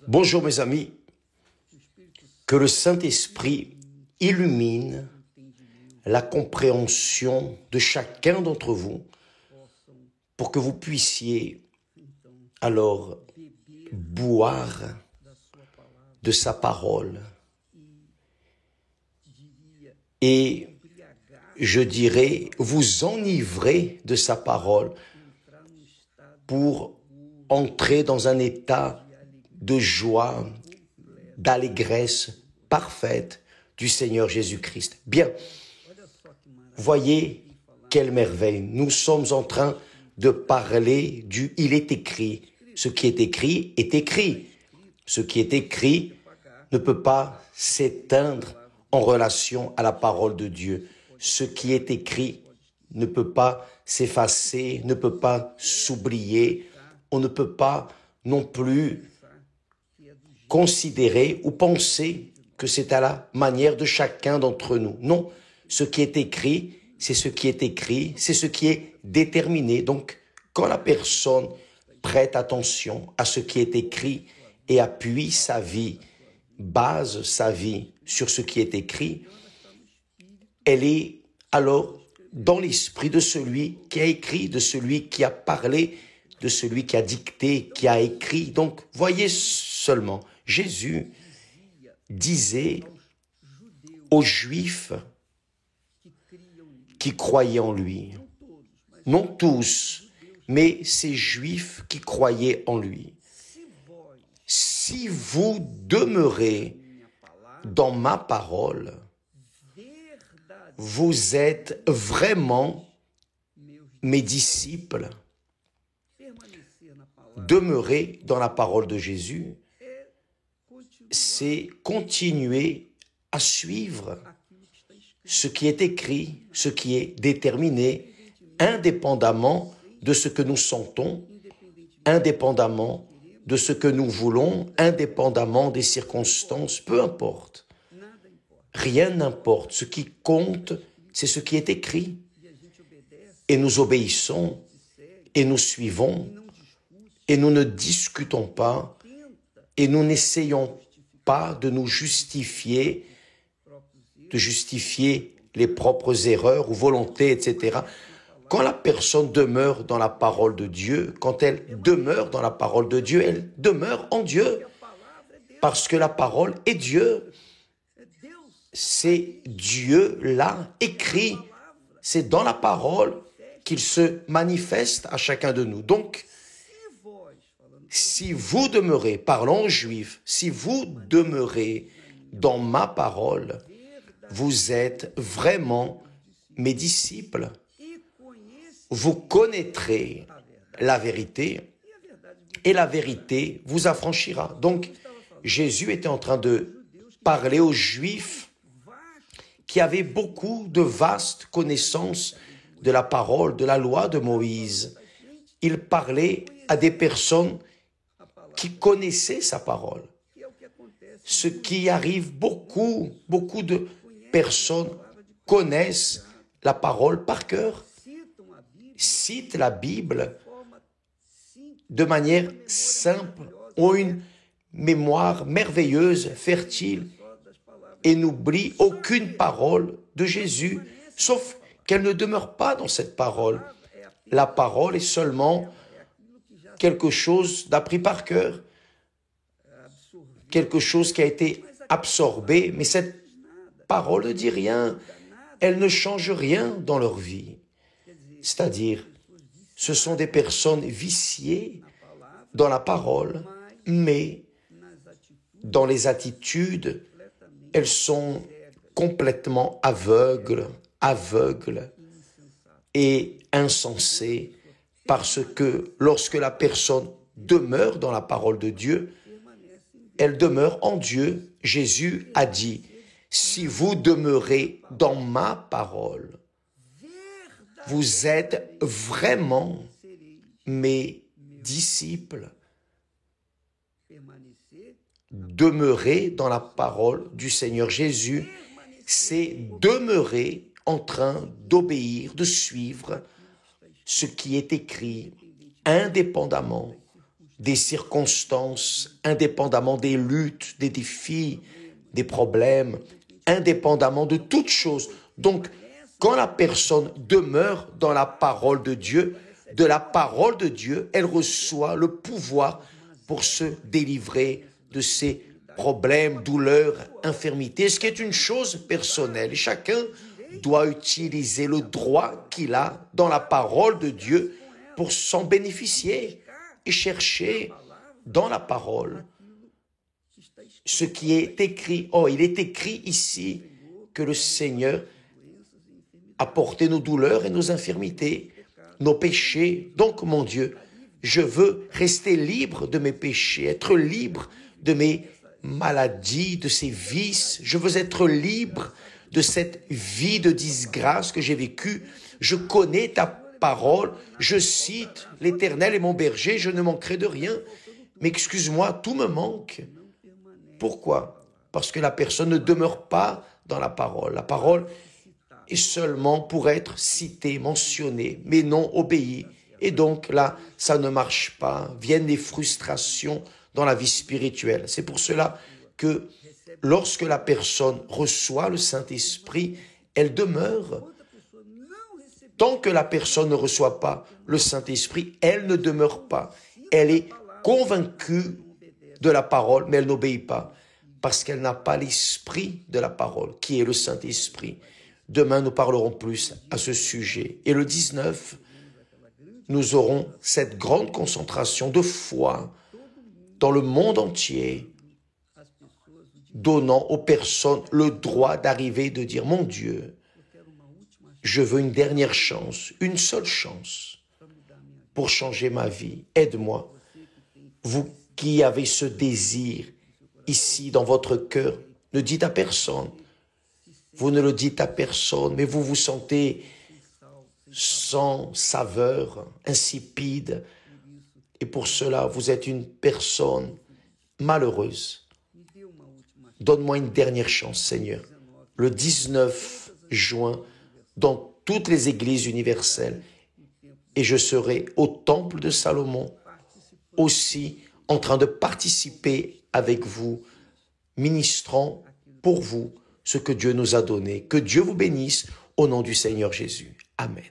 Bonjour mes amis, que le Saint-Esprit illumine la compréhension de chacun d'entre vous pour que vous puissiez alors boire de sa parole et je dirais vous enivrer de sa parole pour entrer dans un état de joie, d'allégresse parfaite du Seigneur Jésus-Christ. Bien, voyez quelle merveille. Nous sommes en train de parler du « il est écrit ». Ce qui est écrit est écrit. Ce qui est écrit ne peut pas s'éteindre en relation à la parole de Dieu. Ce qui est écrit ne peut pas s'effacer, ne peut pas s'oublier. On ne peut pas non plus considérer ou penser que c'est à la manière de chacun d'entre nous. Non, ce qui est écrit, c'est ce qui est écrit, c'est ce qui est déterminé. Donc, quand la personne prête attention à ce qui est écrit et appuie sa vie, base sa vie sur ce qui est écrit, elle est alors dans l'esprit de celui qui a écrit, de celui qui a parlé, de celui qui a dicté, qui a écrit. Donc, voyez seulement, Jésus disait aux Juifs qui croyaient en lui, non tous, mais ces Juifs qui croyaient en lui, si vous demeurez dans ma parole, vous êtes vraiment mes disciples. Demeurer dans la parole de Jésus, c'est continuer à suivre ce qui est écrit, ce qui est déterminé, indépendamment de ce que nous sentons, indépendamment de ce que nous voulons, indépendamment des circonstances, peu importe. Rien n'importe. Ce qui compte, c'est ce qui est écrit. Et nous obéissons, et nous suivons, et nous ne discutons pas, et nous n'essayons pas de nous justifier, de justifier les propres erreurs ou volontés, etc. Quand la personne demeure dans la parole de Dieu, quand elle demeure dans la parole de Dieu, elle demeure en Dieu. Parce que la parole est Dieu. C'est Dieu là, écrit. C'est dans la parole qu'il se manifeste à chacun de nous. Donc, si vous demeurez, parlons aux Juifs, si vous demeurez dans ma parole, vous êtes vraiment mes disciples. Vous connaîtrez la vérité et la vérité vous affranchira. Donc, Jésus était en train de parler aux Juifs qui avaient beaucoup de vastes connaissances de la parole, de la loi de Moïse. Il parlait à des personnes qui connaissaient sa parole. Ce qui arrive, beaucoup de personnes connaissent la parole par cœur, citent la Bible de manière simple, ont une mémoire merveilleuse, fertile, et n'oublient aucune parole de Jésus, sauf qu'elle ne demeure pas dans cette parole. La parole est seulement quelque chose d'appris par cœur, quelque chose qui a été absorbé, mais cette parole ne dit rien, elle ne change rien dans leur vie. C'est-à-dire, ce sont des personnes viciées dans la parole, mais dans les attitudes, elles sont complètement aveugles et insensées, parce que lorsque la personne demeure dans la parole de Dieu, elle demeure en Dieu. Jésus a dit, si vous demeurez dans ma parole, vous êtes vraiment mes disciples. Demeurer dans la parole du Seigneur Jésus, c'est demeurer en train d'obéir, de suivre ce qui est écrit, indépendamment des circonstances, indépendamment des luttes, des défis, des problèmes, indépendamment de toutes choses. Donc, quand la personne demeure dans la parole de Dieu, de la parole de Dieu, elle reçoit le pouvoir pour se délivrer de ses problèmes, douleurs, infirmités, ce qui est une chose personnelle. Et chacun doit utiliser le droit qu'il a dans la parole de Dieu pour s'en bénéficier et chercher dans la parole ce qui est écrit. Oh, il est écrit ici que le Seigneur a porté nos douleurs et nos infirmités, nos péchés. Donc, mon Dieu, je veux rester libre de mes péchés, être libre de mes maladies, de ces vices. Je veux être libre de cette vie de disgrâce que j'ai vécue. Je connais ta parole, je cite l'Éternel est mon berger, je ne manquerai de rien. Mais excuse-moi, tout me manque. Pourquoi? Parce que la personne ne demeure pas dans la parole. La parole est seulement pour être citée, mentionnée, mais non obéie. Et donc là, ça ne marche pas. Viennent des frustrations dans la vie spirituelle. C'est pour cela que lorsque la personne reçoit le Saint-Esprit, elle demeure. Tant que la personne ne reçoit pas le Saint-Esprit, elle ne demeure pas. Elle est convaincue de la parole, mais elle n'obéit pas, parce qu'elle n'a pas l'esprit de la parole, qui est le Saint-Esprit. Demain, nous parlerons plus à ce sujet. Et le 19, nous aurons cette grande concentration de foi dans le monde entier, donnant aux personnes le droit d'arriver et de dire « Mon Dieu, je veux une dernière chance, une seule chance pour changer ma vie. Aide-moi. » Vous qui avez ce désir ici dans votre cœur, ne dites à personne. Vous ne le dites à personne, mais vous vous sentez sans saveur, insipide. Et pour cela, vous êtes une personne malheureuse. Donne-moi une dernière chance, Seigneur. Le 19 juin, dans toutes les églises universelles, et je serai au temple de Salomon, aussi en train de participer avec vous, ministrant pour vous ce que Dieu nous a donné. Que Dieu vous bénisse au nom du Seigneur Jésus. Amen.